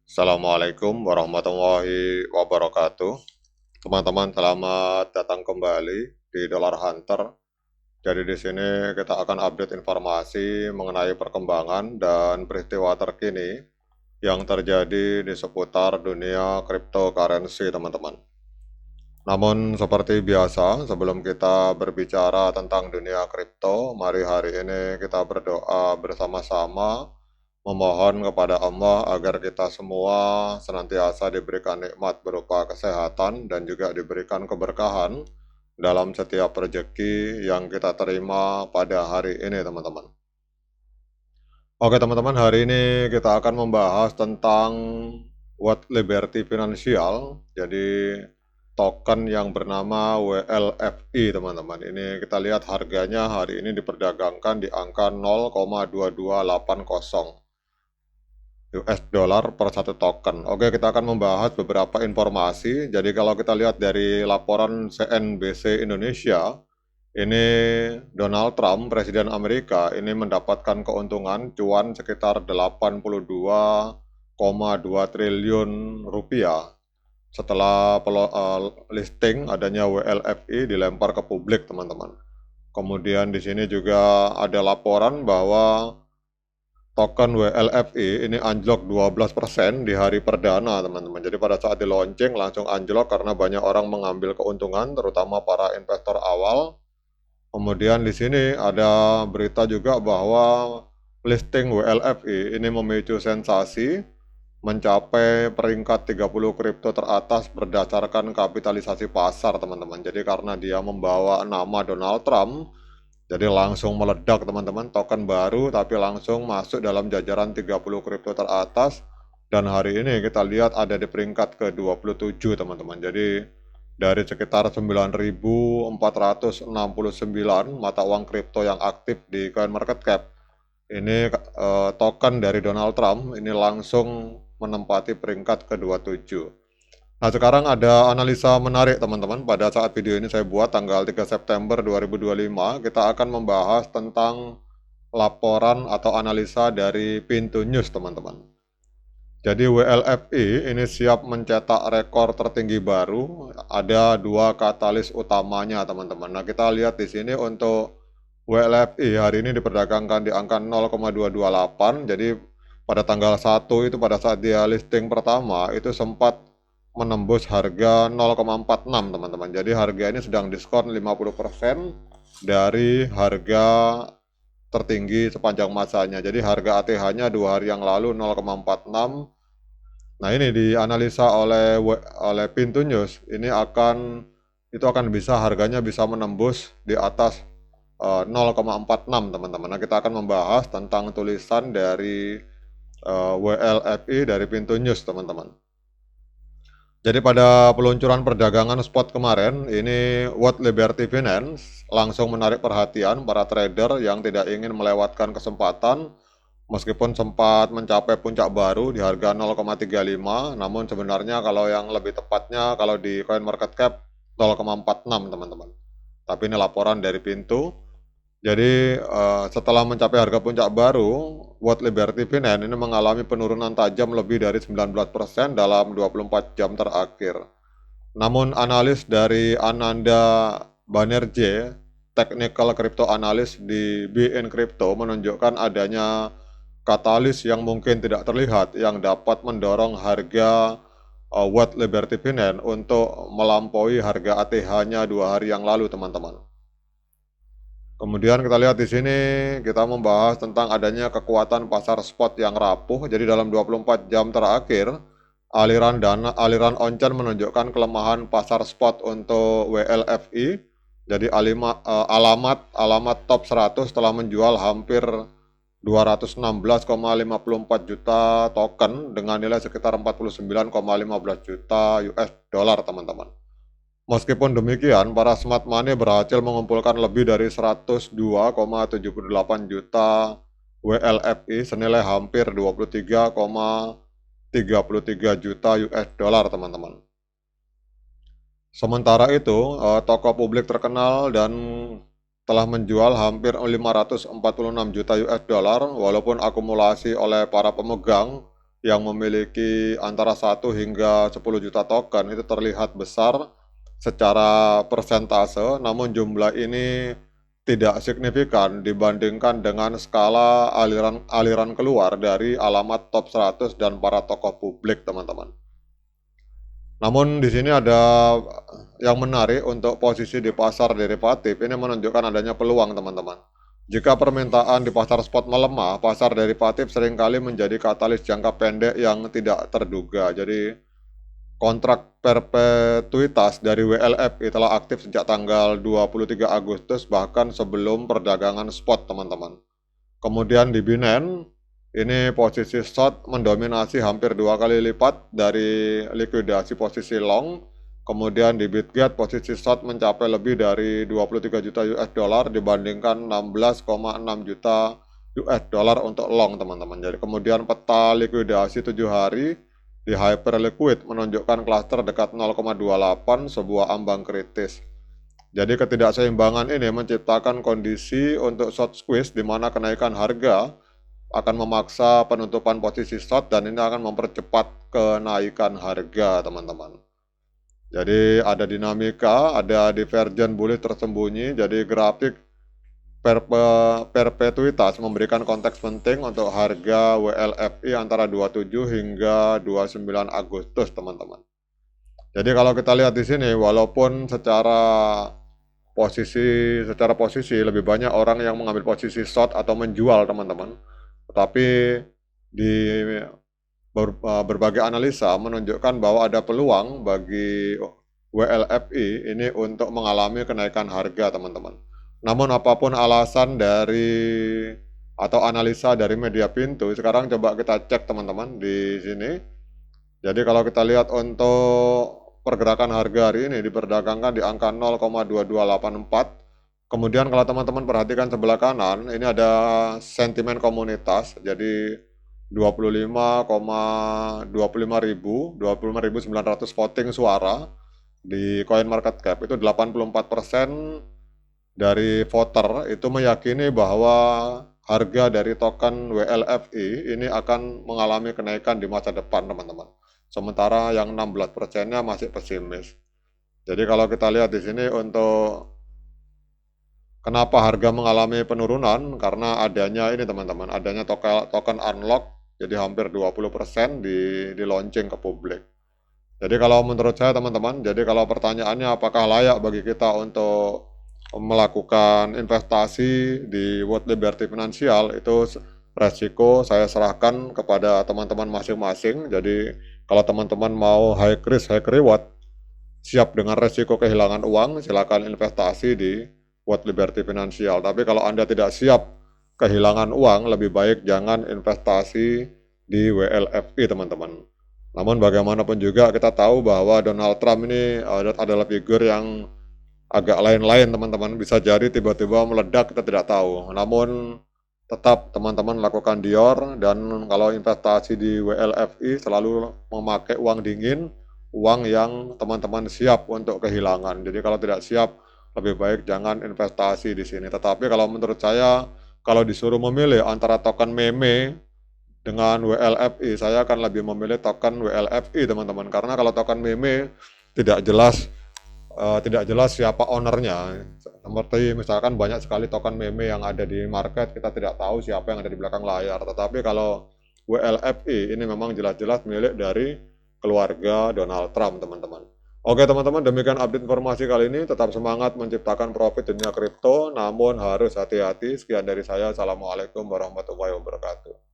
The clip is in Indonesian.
Assalamualaikum warahmatullahi wabarakatuh. Teman-teman, selamat datang kembali di Dollar Hunter. Jadi di sini kita akan update informasi mengenai perkembangan dan peristiwa terkini yang terjadi di seputar dunia cryptocurrency, teman-teman. Namun seperti biasa, sebelum kita berbicara tentang dunia kripto, mari hari ini kita berdoa bersama-sama memohon kepada Allah agar kita semua senantiasa diberikan nikmat berupa kesehatan dan juga diberikan keberkahan dalam setiap rezeki yang kita terima pada hari ini, teman-teman. Oke, teman-teman, hari ini kita akan membahas tentang What Liberty Financial. Jadi token yang bernama WLFI, teman-teman. Ini kita lihat harganya hari ini diperdagangkan di angka 0,2280 US dollar per satu token. Oke, kita akan membahas beberapa informasi. Jadi kalau kita lihat dari laporan CNBC Indonesia, ini Donald Trump, Presiden Amerika, ini mendapatkan keuntungan cuan sekitar 82,2 triliun rupiah setelah listing adanya WLFI dilempar ke publik, teman-teman. Kemudian di sini juga ada laporan bahwa token WLFI ini anjlok 12% di hari perdana, teman-teman. Jadi pada saat di launching langsung anjlok karena banyak orang mengambil keuntungan, terutama para investor awal. Kemudian di sini ada berita juga bahwa listing WLFI ini memicu sensasi mencapai peringkat 30 kripto teratas berdasarkan kapitalisasi pasar, teman-teman. Jadi karena dia membawa nama Donald Trump, jadi langsung meledak, teman-teman, token baru tapi langsung masuk dalam jajaran 30 kripto teratas. Dan hari ini kita lihat ada di peringkat ke-27, teman-teman. Jadi dari sekitar 9.469 mata uang kripto yang aktif di CoinMarketCap, ini token dari Donald Trump ini langsung menempati peringkat ke-27. Nah, sekarang ada analisa menarik, teman-teman. Pada saat video ini saya buat tanggal 3 September 2025, kita akan membahas tentang laporan atau analisa dari Pintu News, teman-teman. Jadi WLFI ini siap mencetak rekor tertinggi baru. Ada dua katalis utamanya, teman-teman. Nah, kita lihat di sini untuk WLFI hari ini diperdagangkan di angka 0,228. Jadi pada tanggal 1 itu pada saat dia listing pertama itu sempat menembus harga 0,46, teman-teman. Jadi harga ini sedang diskon 50% dari harga tertinggi sepanjang masanya. Jadi harga ATH-nya 2 hari yang lalu 0,46. Nah, ini dianalisa oleh Pintu News. Ini akan bisa harganya bisa menembus di atas 0,46, teman-teman. Nah, kita akan membahas tentang tulisan dari WLFI dari Pintu News, teman-teman. Jadi pada peluncuran perdagangan spot kemarin, ini What Liberty Finance langsung menarik perhatian para trader yang tidak ingin melewatkan kesempatan meskipun sempat mencapai puncak baru di harga 0,35, namun sebenarnya kalau yang lebih tepatnya kalau di CoinMarketCap 0,46, teman-teman. Tapi ini laporan dari Pintu. Jadi setelah mencapai harga puncak baru, What Liberty Finance ini mengalami penurunan tajam lebih dari 19% dalam 24 jam terakhir. Namun analis dari Ananda Banerjee, technical crypto analyst di BN Crypto, menunjukkan adanya katalis yang mungkin tidak terlihat yang dapat mendorong harga What Liberty Finance untuk melampaui harga ATH-nya 2 hari yang lalu, teman-teman. Kemudian kita lihat di sini kita membahas tentang adanya kekuatan pasar spot yang rapuh. Jadi dalam 24 jam terakhir aliran on-chain menunjukkan kelemahan pasar spot untuk WLFI. Jadi alamat top 100 telah menjual hampir 216,54 juta token dengan nilai sekitar 49,15 juta US dollar, teman-teman. Meskipun demikian, para smart money berhasil mengumpulkan lebih dari 102,78 juta WLFI senilai hampir 23,33 juta US dollar, teman-teman. Sementara itu, toko publik terkenal dan telah menjual hampir 546 juta US dollar, walaupun akumulasi oleh para pemegang yang memiliki antara 1 hingga 10 juta token itu terlihat besar secara persentase, namun jumlah ini tidak signifikan dibandingkan dengan skala aliran keluar dari alamat top 100 dan para tokoh publik, teman-teman. Namun di sini ada yang menarik untuk posisi di pasar derivatif. Ini menunjukkan adanya peluang, teman-teman. Jika permintaan di pasar spot melemah, pasar derivatif seringkali menjadi katalis jangka pendek yang tidak terduga. Jadi kontrak perpetuitas dari WLFI telah aktif sejak tanggal 23 Agustus bahkan sebelum perdagangan spot, teman-teman. Kemudian di Binance, ini posisi short mendominasi hampir 2 kali lipat dari likuidasi posisi long. Kemudian di Bitget posisi short mencapai lebih dari 23 juta US dollar dibandingkan 16,6 juta US dollar untuk long, teman-teman. Jadi kemudian peta likuidasi 7 hari di Hyperliquid menunjukkan klaster dekat 0,28, sebuah ambang kritis. Jadi ketidakseimbangan ini menciptakan kondisi untuk short squeeze di mana kenaikan harga akan memaksa penutupan posisi short dan ini akan mempercepat kenaikan harga, teman-teman. Jadi ada dinamika, ada divergen bullish tersembunyi. Jadi grafik perpetuitas memberikan konteks penting untuk harga WLFI antara 27 hingga 29 Agustus, teman-teman. Jadi kalau kita lihat di sini, walaupun secara posisi lebih banyak orang yang mengambil posisi short atau menjual, teman-teman. Tetapi di berbagai analisa menunjukkan bahwa ada peluang bagi WLFI ini untuk mengalami kenaikan harga, teman-teman. Namun apapun alasan dari atau analisa dari media pintu, sekarang coba kita cek, teman-teman, di sini. Jadi kalau kita lihat untuk pergerakan harga hari ini diperdagangkan di angka 0,2284. Kemudian kalau teman-teman perhatikan sebelah kanan, ini ada sentimen komunitas. Jadi 25.900 voting suara di CoinMarketCap itu 84% dari voter itu meyakini bahwa harga dari token WLFI ini akan mengalami kenaikan di masa depan, teman-teman. Sementara yang 16%-nya masih pesimis. Jadi kalau kita lihat di sini untuk kenapa harga mengalami penurunan, karena adanya ini, teman-teman, adanya token unlock, jadi hampir 20% di launching ke publik. Jadi kalau menurut saya, teman-teman, jadi kalau pertanyaannya apakah layak bagi kita untuk melakukan investasi di World Liberty Financial, itu resiko saya serahkan kepada teman-teman masing-masing. Jadi kalau teman-teman mau high risk, high reward, siap dengan resiko kehilangan uang, silakan investasi di World Liberty Financial. Tapi kalau Anda tidak siap kehilangan uang, lebih baik jangan investasi di WLFI, teman-teman. Namun bagaimanapun juga kita tahu bahwa Donald Trump ini adalah figur yang agak lain-lain, teman-teman. Bisa jadi tiba-tiba meledak, kita tidak tahu. Namun tetap teman-teman lakukan Dior, dan kalau investasi di WLFI selalu memakai uang dingin, uang yang teman-teman siap untuk kehilangan. Jadi kalau tidak siap, lebih baik jangan investasi di sini. Tetapi kalau menurut saya, kalau disuruh memilih antara token meme dengan WLFI, saya akan lebih memilih token WLFI, teman-teman. Karena kalau token meme tidak jelas siapa ownernya. Seperti misalkan banyak sekali token meme yang ada di market, kita tidak tahu siapa yang ada di belakang layar. Tetapi kalau WLFI ini memang jelas-jelas milik dari keluarga Donald Trump, teman-teman. Oke, teman-teman, demikian update informasi kali ini. Tetap semangat menciptakan profit dunia kripto, namun harus hati-hati. Sekian dari saya. Assalamualaikum warahmatullahi wabarakatuh.